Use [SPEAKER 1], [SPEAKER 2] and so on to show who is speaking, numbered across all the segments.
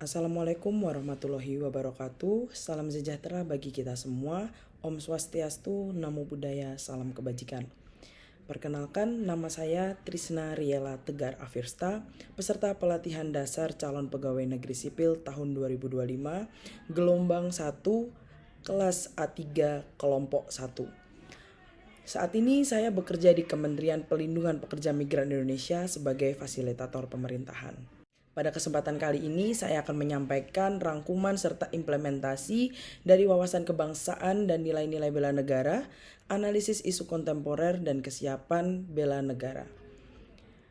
[SPEAKER 1] Assalamualaikum warahmatullahi wabarakatuh. Salam sejahtera bagi kita semua. Om Swastiastu, Namo Buddhaya, salam kebajikan. Perkenalkan, nama saya Trisna Riela Tegar Afirsta, peserta pelatihan dasar calon pegawai negeri sipil tahun 2025, gelombang 1, kelas A3, kelompok 1. Saat ini saya bekerja di Kementerian Pelindungan Pekerja Migran Indonesia sebagai fasilitator pemerintahan. Pada kesempatan kali ini saya akan menyampaikan rangkuman serta implementasi dari wawasan kebangsaan dan nilai-nilai bela negara, analisis isu kontemporer dan kesiapan bela negara.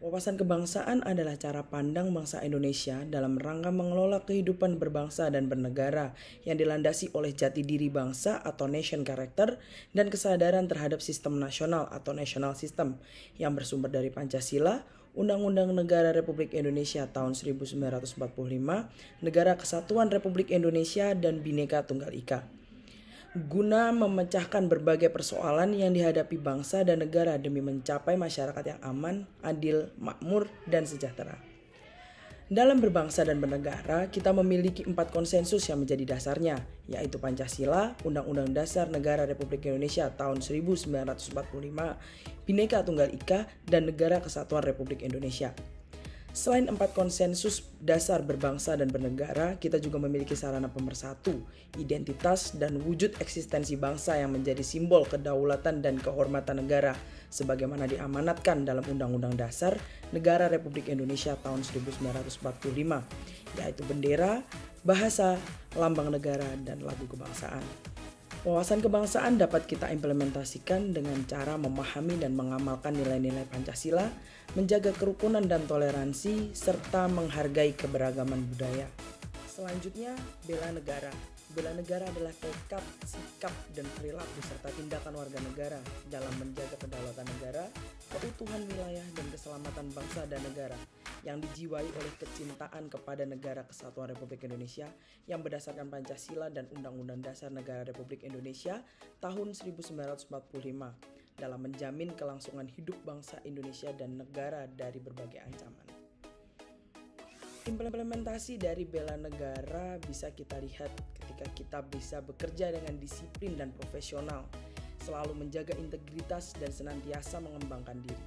[SPEAKER 1] Wawasan kebangsaan adalah cara pandang bangsa Indonesia dalam rangka mengelola kehidupan berbangsa dan bernegara yang dilandasi oleh jati diri bangsa atau nation character dan kesadaran terhadap sistem nasional atau national system yang bersumber dari Pancasila, Undang-Undang Negara Republik Indonesia tahun 1945, Negara Kesatuan Republik Indonesia dan Bhinneka Tunggal Ika, guna memecahkan berbagai persoalan yang dihadapi bangsa dan negara demi mencapai masyarakat yang aman, adil, makmur, dan sejahtera. Dalam berbangsa dan bernegara, kita memiliki 4 konsensus yang menjadi dasarnya, yaitu Pancasila, Undang-Undang Dasar Negara Republik Indonesia tahun 1945, Bhinneka Tunggal Ika, dan Negara Kesatuan Republik Indonesia. Selain 4 konsensus dasar berbangsa dan bernegara, kita juga memiliki sarana pemersatu, identitas dan wujud eksistensi bangsa yang menjadi simbol kedaulatan dan kehormatan negara, sebagaimana diamanatkan dalam Undang-Undang Dasar Negara Republik Indonesia tahun 1945, yaitu bendera, bahasa, lambang negara, dan lagu kebangsaan. Wawasan kebangsaan dapat kita implementasikan dengan cara memahami dan mengamalkan nilai-nilai Pancasila, menjaga kerukunan dan toleransi, serta menghargai keberagaman budaya. Selanjutnya, bela negara. Bela negara adalah tekad, sikap, dan perilaku serta tindakan warga negara dalam menjaga kedaulatan negara, keutuhan wilayah, dan keselamatan bangsa dan negara yang dijiwai oleh kecintaan kepada Negara Kesatuan Republik Indonesia yang berdasarkan Pancasila dan Undang-Undang Dasar Negara Republik Indonesia tahun 1945 dalam menjamin kelangsungan hidup bangsa Indonesia dan negara dari berbagai ancaman. Implementasi dari bela negara bisa kita lihat ketika kita bisa bekerja dengan disiplin dan profesional, selalu menjaga integritas dan senantiasa mengembangkan diri.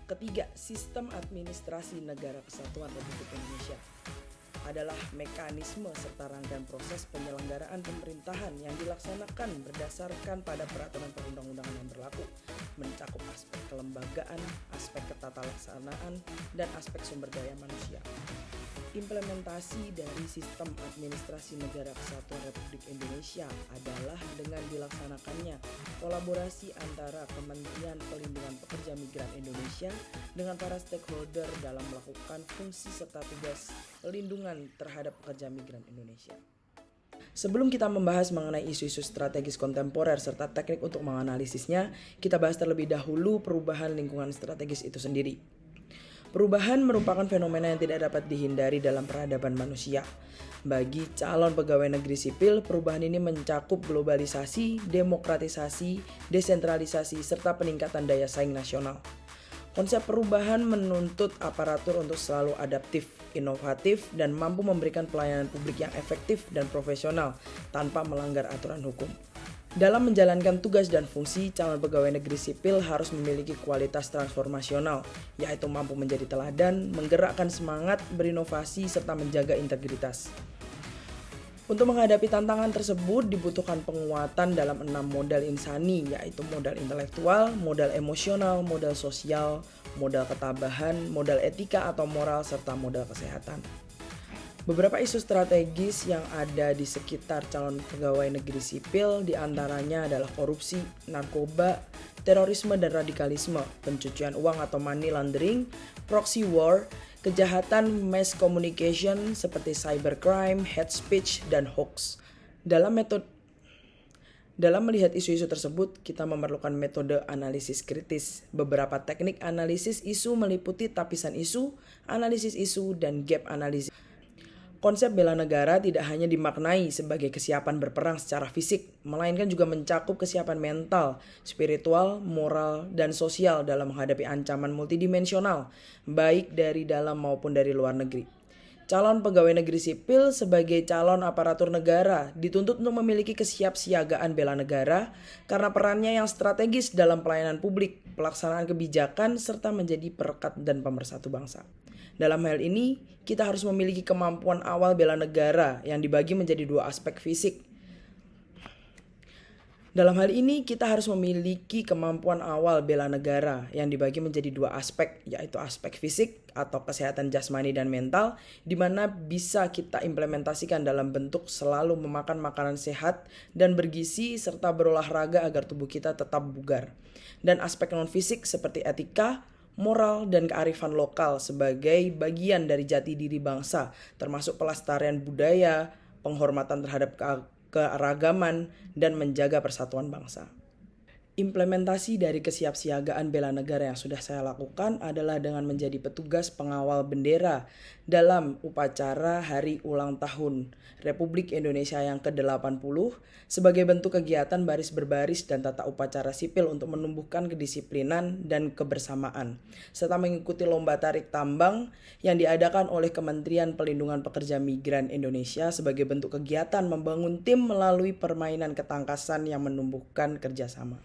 [SPEAKER 1] Ketiga, sistem administrasi Negara Kesatuan Republik Indonesia adalah mekanisme serta rangkaian proses penyelenggaraan pemerintahan yang dilaksanakan berdasarkan pada peraturan perundang-undangan yang berlaku, mencakup aspek kelembagaan, aspek ketata laksanaan, dan aspek sumber daya manusia. Implementasi dari sistem administrasi Negara Kesatuan Republik Indonesia adalah dengan dilaksanakannya kolaborasi antara Kementerian Pelindungan Pekerja Migran Indonesia dengan para stakeholder dalam melakukan fungsi serta tugas pelindungan terhadap pekerja migran Indonesia. Sebelum kita membahas mengenai isu-isu strategis kontemporer serta teknik untuk menganalisisnya, kita bahas terlebih dahulu perubahan lingkungan strategis itu sendiri. Perubahan merupakan fenomena yang tidak dapat dihindari dalam peradaban manusia. Bagi calon pegawai negeri sipil, perubahan ini mencakup globalisasi, demokratisasi, desentralisasi, serta peningkatan daya saing nasional. Konsep perubahan menuntut aparatur untuk selalu adaptif, inovatif, dan mampu memberikan pelayanan publik yang efektif dan profesional tanpa melanggar aturan hukum. Dalam menjalankan tugas dan fungsi, calon pegawai negeri sipil harus memiliki kualitas transformasional, yaitu mampu menjadi teladan, menggerakkan semangat, berinovasi, serta menjaga integritas. Untuk menghadapi tantangan tersebut dibutuhkan penguatan dalam 6 modal insani, yaitu modal intelektual, modal emosional, modal sosial, modal ketabahan, modal etika atau moral, serta modal kesehatan. Beberapa isu strategis yang ada di sekitar calon pegawai negeri sipil diantaranya adalah korupsi, narkoba, terorisme dan radikalisme, pencucian uang atau money laundering, proxy war, kejahatan mass communication seperti cybercrime, hate speech, dan hoax. Dalam melihat isu-isu tersebut, kita memerlukan metode analisis kritis. Beberapa teknik analisis isu meliputi tapisan isu, analisis isu, dan gap analisis. Konsep bela negara tidak hanya dimaknai sebagai kesiapan berperang secara fisik, melainkan juga mencakup kesiapan mental, spiritual, moral, dan sosial dalam menghadapi ancaman multidimensional, baik dari dalam maupun dari luar negeri. Calon pegawai negeri sipil sebagai calon aparatur negara dituntut untuk memiliki kesiapsiagaan bela negara karena perannya yang strategis dalam pelayanan publik, pelaksanaan kebijakan, serta menjadi perekat dan pemersatu bangsa. Dalam hal ini, kita harus memiliki kemampuan awal bela negara yang dibagi menjadi dua aspek fisik. Dalam hal ini, kita harus memiliki kemampuan awal bela negara yang dibagi menjadi dua aspek, yaitu aspek fisik atau kesehatan jasmani dan mental, di mana bisa kita implementasikan dalam bentuk selalu memakan makanan sehat dan bergizi serta berolahraga agar tubuh kita tetap bugar. Dan aspek non-fisik seperti etika, moral, dan kearifan lokal sebagai bagian dari jati diri bangsa, termasuk pelestarian budaya, penghormatan terhadap kearagaman, dan menjaga persatuan bangsa. Implementasi dari kesiapsiagaan bela negara yang sudah saya lakukan adalah dengan menjadi petugas pengawal bendera dalam upacara Hari Ulang Tahun Republik Indonesia yang ke-80 sebagai bentuk kegiatan baris berbaris dan tata upacara sipil untuk menumbuhkan kedisiplinan dan kebersamaan, serta mengikuti lomba tarik tambang yang diadakan oleh Kementerian Pelindungan Pekerja Migran Indonesia sebagai bentuk kegiatan membangun tim melalui permainan ketangkasan yang menumbuhkan kerjasama.